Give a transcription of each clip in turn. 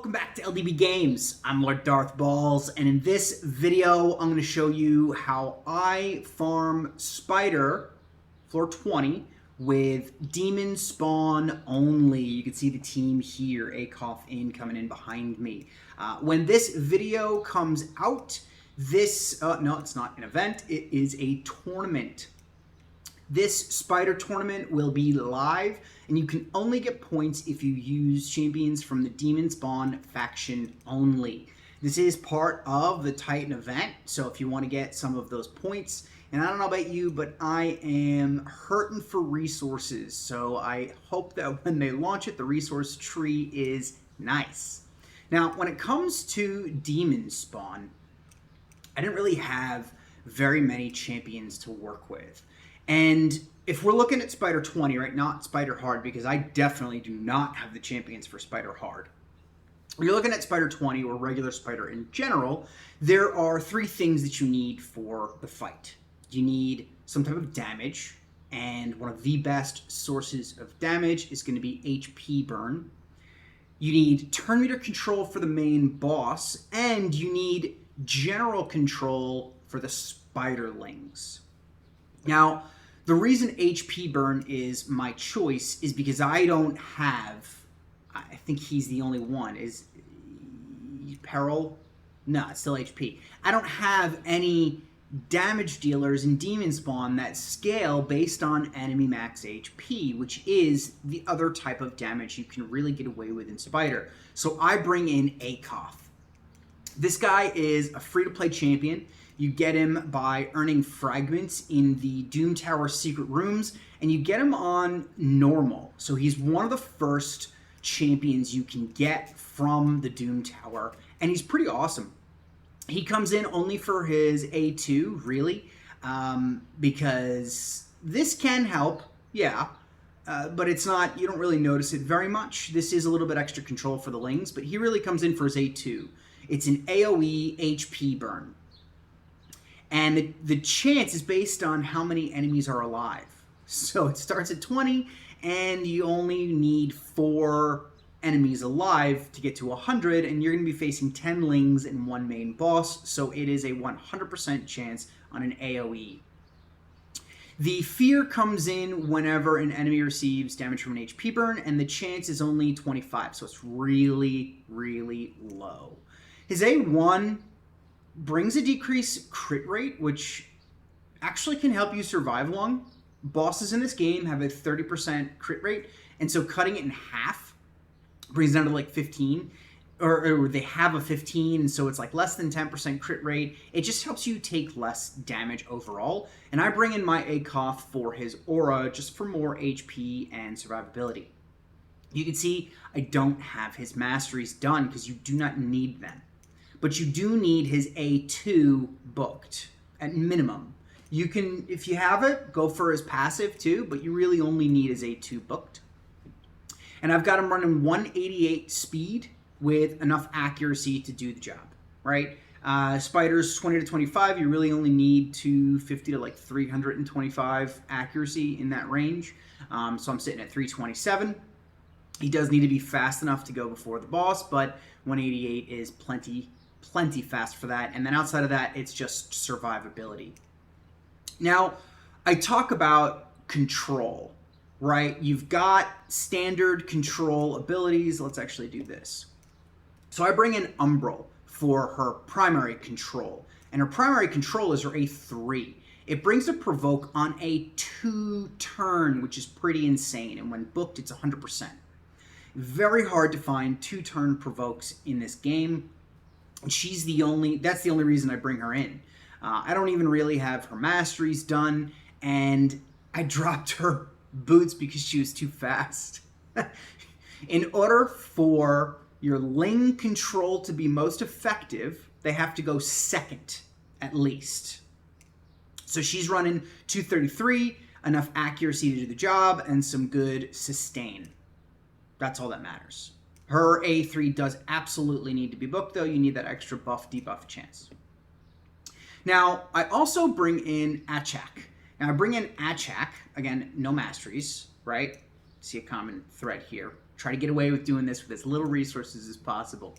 welcome back to LDB Games. I'm Lord Darthbawlz, and in this video, I'm going to show you how I farm Spider, floor 20, with Demon Spawn only. You can see the team here, Akoth coming in behind me. When this video comes out, no, it's not an event, it is a tournament. This Spider tournament will be live, and you can only get points if you use champions from the Demon Spawn faction only. This is part of the Titan event, so if you want to get some of those points, and I don't know about you, but I am hurting for resources, so I hope that when they launch it, the resource tree is nice. Now, when it comes to Demon Spawn, I didn't really have very many champions to work with. And if we're looking at Spider 20, right, not Spider Hard, because I definitely do not have the champions for Spider Hard. When you're looking at Spider 20 or regular Spider in general, there are three things that you need for the fight. You need some type of damage, and one of the best sources of damage is going to be HP burn. You need turn meter control for the main boss, and you need general control for the Spiderlings. Now, the reason HP burn is my choice is because I don't have, I think he's the only one, is Peril? No, it's still HP. I don't have any damage dealers in Demon Spawn that scale based on enemy max HP, which is the other type of damage you can really get away with in Spider. So I bring in Akoth. This guy is a free-to-play champion. You get him by earning fragments in the Doom Tower secret rooms, and you get him on normal. So he's one of the first champions you can get from the Doom Tower, and he's pretty awesome. He comes in only for his A2, really, because this can help, yeah, but it's not, you don't really notice it very much. This is a little bit extra control for the Lings, but he really comes in for his A2. It's an AoE HP burn. And the chance is based on how many enemies are alive. So it starts at 20, and you only need 4 enemies alive to get to 100, and you're going to be facing 10 Lings and 1 main boss, so it is a 100% chance on an AoE. The fear comes in whenever an enemy receives damage from an HP burn, and the chance is only 25, so it's really, really low. His A1 brings a decreased crit rate, which actually can help you survive long. Bosses in this game have a 30% crit rate, and so cutting it in half brings it down to like 15, or they have a 15, and so it's like less than 10% crit rate. It just helps you take less damage overall, and I bring in my Akoth for his aura just for more HP and survivability. You can see I don't have his masteries done because you do not need them. But you do need his A2 booked, at minimum. You can, if you have it, go for his passive too, but you really only need his A2 booked. And I've got him running 188 speed with enough accuracy to do the job, right? Spiders 20 to 25, you really only need 250 to like 325 accuracy in that range. So I'm sitting at 327. He does need to be fast enough to go before the boss, but 188 is plenty fast for that. And then outside of that, it's just survivability. Now, I talk about control, right? You've got standard control abilities. Let's actually do this. So I bring in Umbral for her primary control. And her primary control is her A3. It brings a provoke on a 2-turn, which is pretty insane. And when booked, it's 100%. Very hard to find 2-turn provokes in this game. She's the only, that's the only reason I bring her in. I don't even really have her masteries done, and I dropped her boots because she was too fast. In order for your Ling control to be most effective, they have to go second, at least. So she's running 233, enough accuracy to do the job, and some good sustain. That's all that matters. Her A3 does absolutely need to be booked, though. You need that extra buff, debuff chance. Now, I also bring in Achak. Now, I bring in Achak, again, no masteries, right? See a common thread here. Try to get away with doing this with as little resources as possible.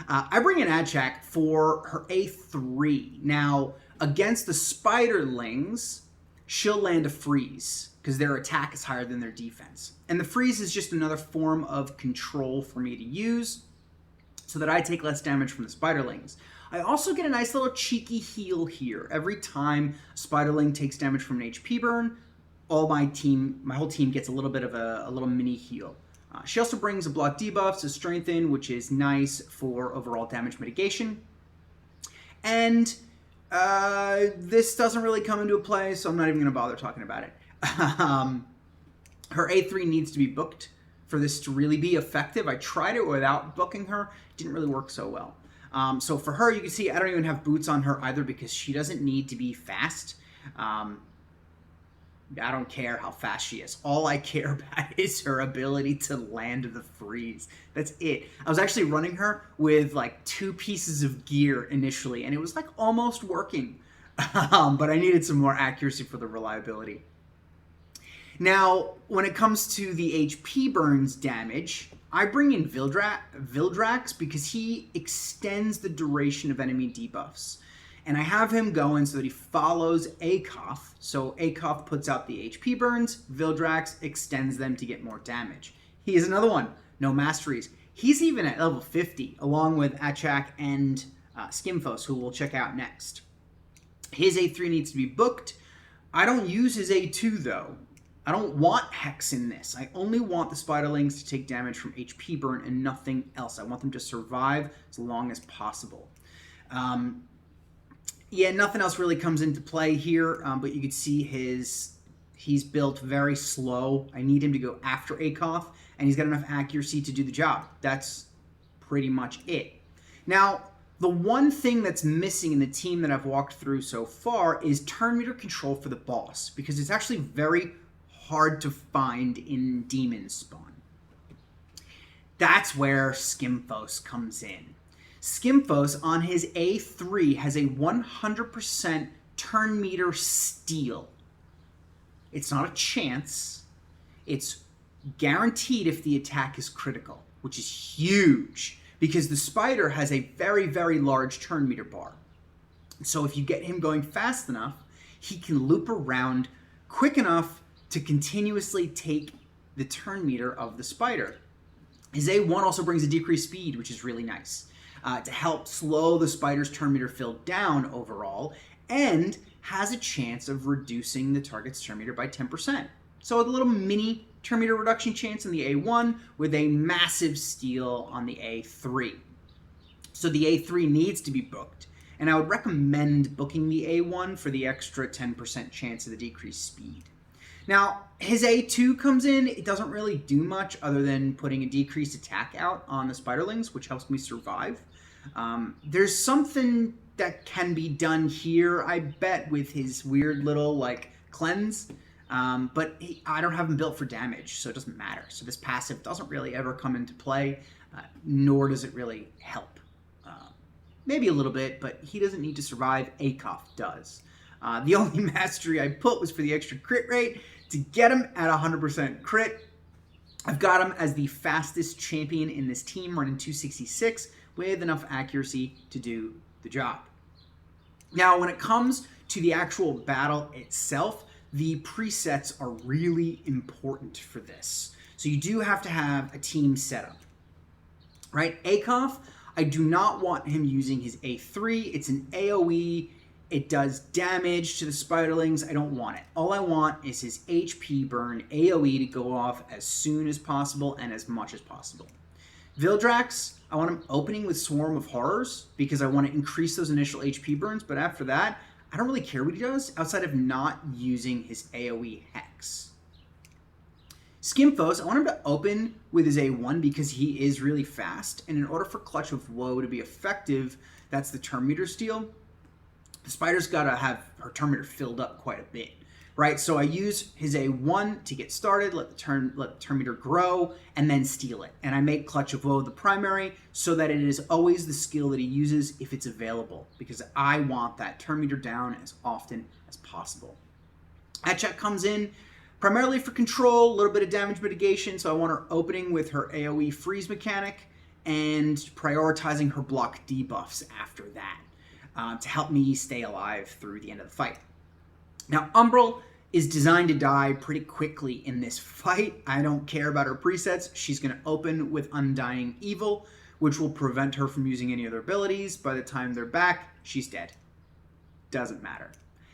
I bring in Achak for her A3. Now, against the spiderlings, she'll land a freeze because their attack is higher than their defense. And the freeze is just another form of control for me to use so that I take less damage from the spiderlings. I also get a nice little cheeky heal here. Every time a spiderling takes damage from an HP burn, my whole team gets a little bit of a little mini heal. She also brings a block debuff to strengthen, which is nice for overall damage mitigation. And this doesn't really come into play, so I'm not even going to bother talking about it. Her A3 needs to be booked for this to really be effective. I tried it without booking her. It didn't really work so well. So for her, you can see I don't even have boots on her either because she doesn't need to be fast. I don't care how fast she is. All I care about is her ability to land the freeze. That's it. I was actually running her with like 2 pieces of gear initially, and it was like almost working. But I needed some more accuracy for the reliability. Now, when it comes to the HP burns damage, I bring in Vildrax because he extends the duration of enemy debuffs. And I have him going so that he follows Akoth. So Akoth puts out the HP burns, Vildrax extends them to get more damage. He is another one, no masteries. He's even at level 50, along with Achak and Skimfos, who we'll check out next. His A3 needs to be booked. I don't use his A2, though. I don't want Hex in this. I only want the spiderlings to take damage from HP burn and nothing else. I want them to survive as long as possible. Yeah, nothing else really comes into play here, but you can see he's built very slow. I need him to go after Akoth, and he's got enough accuracy to do the job. That's pretty much it. Now, the one thing that's missing in the team that I've walked through so far is turn meter control for the boss, because it's actually very hard to find in DEMONSPAWN. That's where Skimfos comes in. Skimfos on his A3 has a 100% turn meter steal. It's not a chance. It's guaranteed if the attack is critical, which is huge because the spider has a very, very large turn meter bar. So if you get him going fast enough, he can loop around quick enough to continuously take the turn meter of the spider. His A1 also brings a decreased speed, which is really nice. To help slow the spider's turn meter fill down overall, and has a chance of reducing the target's turn meter by 10%. So a little mini turn meter reduction chance in the A1 with a massive steal on the A3. So the A3 needs to be booked, and I would recommend booking the A1 for the extra 10% chance of the decreased speed. Now, his A2 comes in, it doesn't really do much other than putting a decreased attack out on the spiderlings, which helps me survive. There's something that can be done here, I bet, with his weird little, like, cleanse. But I don't have him built for damage, so it doesn't matter. So this passive doesn't really ever come into play, nor does it really help. Maybe a little bit, but he doesn't need to survive. Akoth does. The only mastery I put was for the extra crit rate to get him at 100% crit. I've got him as the fastest champion in this team, running 266 with enough accuracy to do the job. Now, when it comes to the actual battle itself, the presets are really important for this. So you do have to have a team setup, right? Akoth, I do not want him using his A3. It's an AoE. It does damage to the spiderlings. I don't want it. All I want is his HP burn AoE to go off as soon as possible and as much as possible. Vildrax, I want him opening with Swarm of Horrors because I want to increase those initial HP burns, but after that, I don't really care what he does outside of not using his AoE Hex. Skimfos, I want him to open with his A1 because he is really fast, and in order for Clutch of Woe to be effective, that's the turn meter steal. The spider's got to have her turn meter filled up quite a bit, right? So I use his A1 to get started, let the turn meter grow, and then steal it. And I make Clutch of Woe the primary so that it is always the skill that he uses if it's available, because I want that turn meter down as often as possible. Achak comes in, Primarily for control, a little bit of damage mitigation, so I want her opening with her AoE freeze mechanic and prioritizing her block debuffs after that to help me stay alive through the end of the fight. Now, Umbral is designed to die pretty quickly in this fight. I don't care about her presets. She's going to open with Undying Evil, which will prevent her from using any other abilities. By the time they're back, she's dead. Doesn't matter.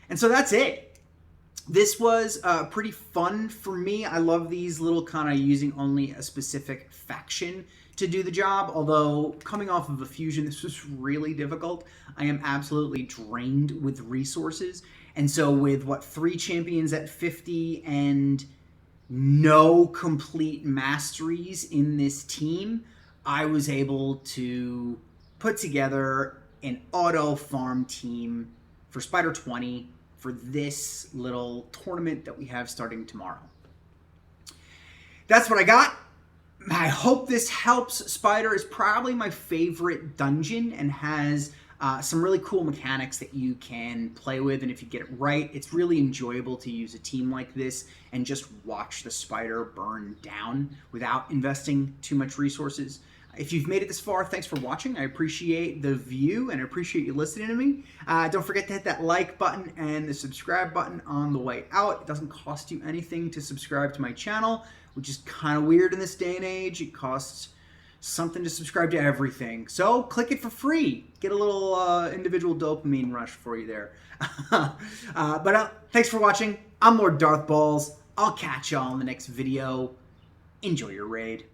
And so that's it. This was pretty fun for me. I love these little kind of using only a specific faction to do the job, although coming off of a fusion, this was really difficult. I am absolutely drained with resources. And so with, 3 champions at 50 and no complete masteries in this team, I was able to put together an auto farm team for Spider 20 for this little tournament that we have starting tomorrow. That's what I got. I hope this helps. Spider is probably my favorite dungeon and has some really cool mechanics that you can play with, and if you get it right, it's really enjoyable to use a team like this and just watch the spider burn down without investing too much resources. If you've made it this far, thanks for watching. I appreciate the view and I appreciate you listening to me. Don't forget to hit that like button and the subscribe button on the way out. It doesn't cost you anything to subscribe to my channel, which is kind of weird in this day and age. It costs something to subscribe to everything. So click it for free. Get a little individual dopamine rush for you there. Thanks for watching. I'm Lord Darthbawlz. I'll catch y'all in the next video. Enjoy your raid.